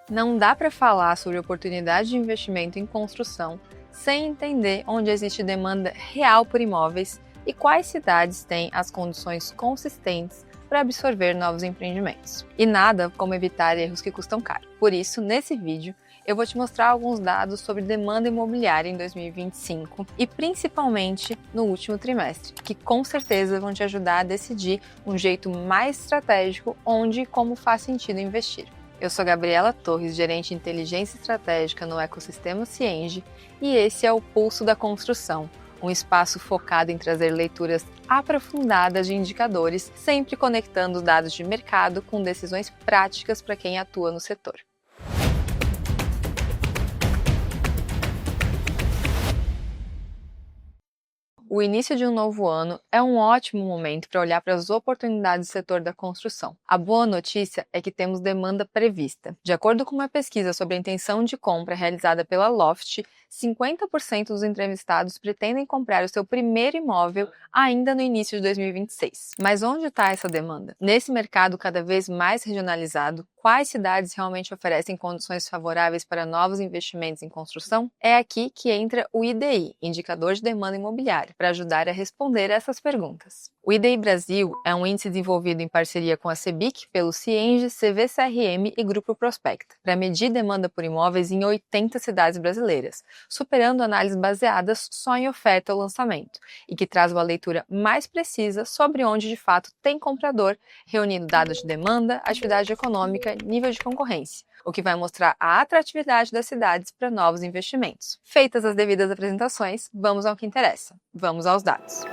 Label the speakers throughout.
Speaker 1: Não dá para falar sobre oportunidade de investimento em construção sem entender onde existe demanda real por imóveis e quais cidades têm as condições consistentes para absorver novos empreendimentos. E nada como evitar erros que custam caro. Por isso, nesse vídeo, eu vou te mostrar alguns dados sobre demanda imobiliária em 2025 e principalmente no último trimestre, que com certeza vão te ajudar a decidir um jeito mais estratégico onde e como faz sentido investir. Eu sou Gabriela Torres, gerente de inteligência estratégica no ecossistema Cienge, e esse é o Pulso da Construção, um espaço focado em trazer leituras aprofundadas de indicadores, sempre conectando dados de mercado com decisões práticas para quem atua no setor. O início de um novo ano é um ótimo momento para olhar para as oportunidades do setor da construção. A boa notícia é que temos demanda prevista. De acordo com uma pesquisa sobre a intenção de compra realizada pela Loft, 50% dos entrevistados pretendem comprar o seu primeiro imóvel ainda no início de 2026. Mas onde está essa demanda? Nesse mercado cada vez mais regionalizado, quais cidades realmente oferecem condições favoráveis para novos investimentos em construção? É aqui que entra o IDI, Indicador de Demanda Imobiliária, para ajudar a responder essas perguntas. O IDI Brasil é um índice desenvolvido em parceria com a CEBIC pelo Cienge, CVCRM e Grupo Prospecta, para medir demanda por imóveis em 80 cidades brasileiras, superando análises baseadas só em oferta ou lançamento, e que traz uma leitura mais precisa sobre onde de fato tem comprador, reunindo dados de demanda, atividade econômica, nível de concorrência, o que vai mostrar a atratividade das cidades para novos investimentos. Feitas as devidas apresentações, vamos ao que interessa. Vamos aos dados.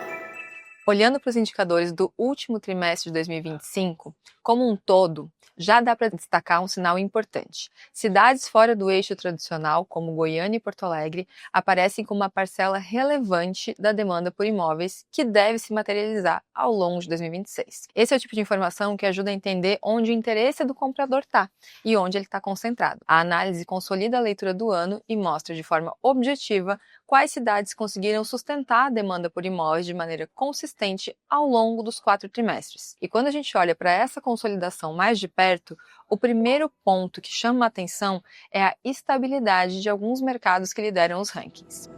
Speaker 1: Olhando para os indicadores do último trimestre de 2025, como um todo, já dá para destacar um sinal importante. Cidades fora do eixo tradicional, como Goiânia e Porto Alegre, aparecem com uma parcela relevante da demanda por imóveis que deve se materializar ao longo de 2026. Esse é o tipo de informação que ajuda a entender onde o interesse do comprador está e onde ele está concentrado. A análise consolida a leitura do ano e mostra de forma objetiva quais cidades conseguiram sustentar a demanda por imóveis de maneira consistente ao longo dos 4 trimestres. E quando a gente olha para essa consolidação mais de perto, o primeiro ponto que chama a atenção é a estabilidade de alguns mercados que lideram os rankings.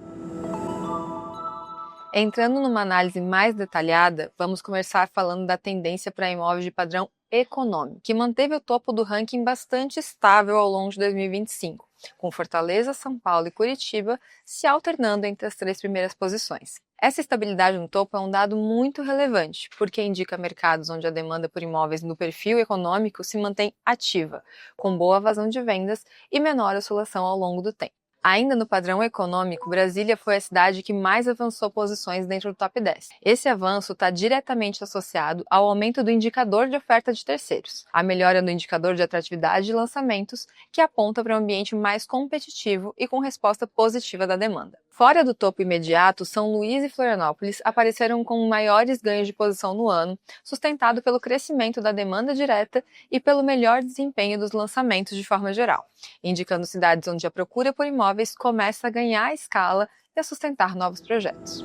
Speaker 1: Entrando numa análise mais detalhada, vamos começar falando da tendência para imóveis de padrão econômico, que manteve o topo do ranking bastante estável ao longo de 2025, com Fortaleza, São Paulo e Curitiba se alternando entre as 3 primeiras posições. Essa estabilidade no topo é um dado muito relevante, porque indica mercados onde a demanda por imóveis no perfil econômico se mantém ativa, com boa vazão de vendas e menor oscilação ao longo do tempo. Ainda no padrão econômico, Brasília foi a cidade que mais avançou posições dentro do top 10. Esse avanço está diretamente associado ao aumento do indicador de oferta de terceiros, a melhora no indicador de atratividade de lançamentos, que aponta para um ambiente mais competitivo e com resposta positiva da demanda. Fora do topo imediato, São Luís e Florianópolis apareceram com maiores ganhos de posição no ano, sustentado pelo crescimento da demanda direta e pelo melhor desempenho dos lançamentos de forma geral, indicando cidades onde a procura por imóveis começa a ganhar escala e a sustentar novos projetos.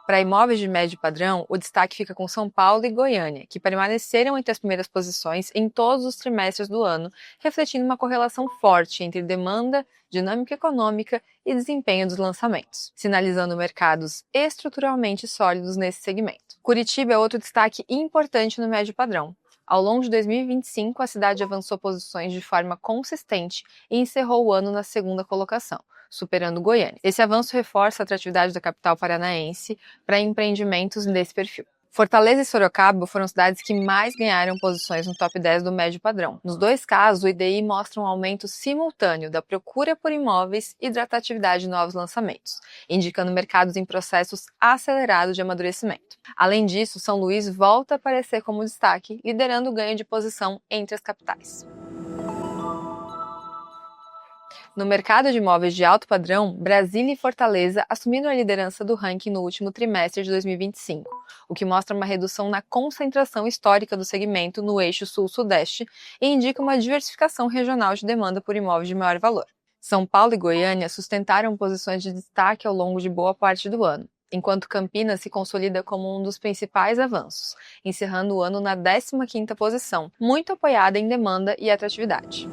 Speaker 1: Para imóveis de médio padrão, o destaque fica com São Paulo e Goiânia, que permaneceram entre as primeiras posições em todos os trimestres do ano, refletindo uma correlação forte entre demanda, dinâmica econômica e desempenho dos lançamentos, sinalizando mercados estruturalmente sólidos nesse segmento. Curitiba é outro destaque importante no médio padrão. Ao longo de 2025, a cidade avançou posições de forma consistente e encerrou o ano na segunda colocação, superando Goiânia. Esse avanço reforça a atratividade da capital paranaense para empreendimentos desse perfil. Fortaleza e Sorocaba foram cidades que mais ganharam posições no top 10 do médio padrão. Nos dois casos, o IDI mostra um aumento simultâneo da procura por imóveis e da atratividade de novos lançamentos, indicando mercados em processos acelerados de amadurecimento. Além disso, São Luís volta a aparecer como destaque, liderando o ganho de posição entre as capitais. No mercado de imóveis de alto padrão, Brasília e Fortaleza assumiram a liderança do ranking no último trimestre de 2025, o que mostra uma redução na concentração histórica do segmento no eixo sul-sudeste e indica uma diversificação regional de demanda por imóveis de maior valor. São Paulo e Goiânia sustentaram posições de destaque ao longo de boa parte do ano. enquanto Campinas se consolida como um dos principais avanços, encerrando o ano na 15ª posição, muito apoiada em demanda e atratividade.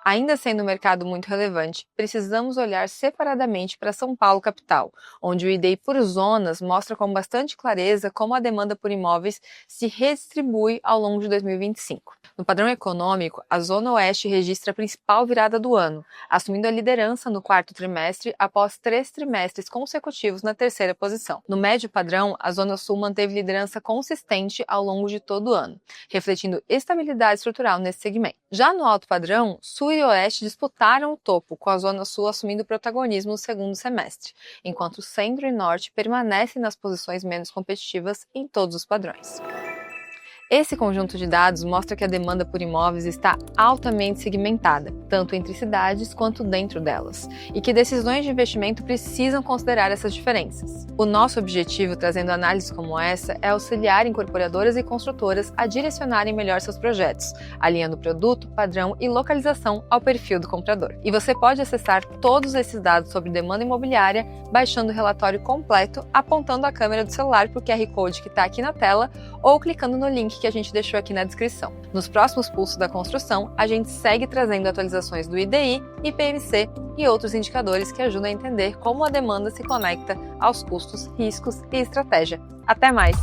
Speaker 1: Ainda sendo um mercado muito relevante, precisamos olhar separadamente para São Paulo capital, onde o IDI por zonas mostra com bastante clareza como a demanda por imóveis se redistribui ao longo de 2025. No padrão econômico, a Zona Oeste registra a principal virada do ano, assumindo a liderança no 4º trimestre após 3 trimestres consecutivos na 3ª posição. No médio padrão, a Zona Sul manteve liderança consistente ao longo de todo o ano, refletindo estabilidade estrutural nesse segmento. Já no alto padrão, Sul e Oeste disputaram o topo, com a Zona Sul assumindo protagonismo no 2º semestre, enquanto o Centro e Norte permanecem nas posições menos competitivas em todos os padrões. Esse conjunto de dados mostra que a demanda por imóveis está altamente segmentada, tanto entre cidades quanto dentro delas, e que decisões de investimento precisam considerar essas diferenças. O nosso objetivo, trazendo análises como essa, é auxiliar incorporadoras e construtoras a direcionarem melhor seus projetos, alinhando produto, padrão e localização ao perfil do comprador. E você pode acessar todos esses dados sobre demanda imobiliária baixando o relatório completo, apontando a câmera do celular para o QR Code que está aqui na tela ou clicando no link que a gente deixou aqui na descrição. Nos próximos Pulsos da Construção, a gente segue trazendo atualizações do IDI, IPMC e outros indicadores que ajudam a entender como a demanda se conecta aos custos, riscos e estratégia. Até mais!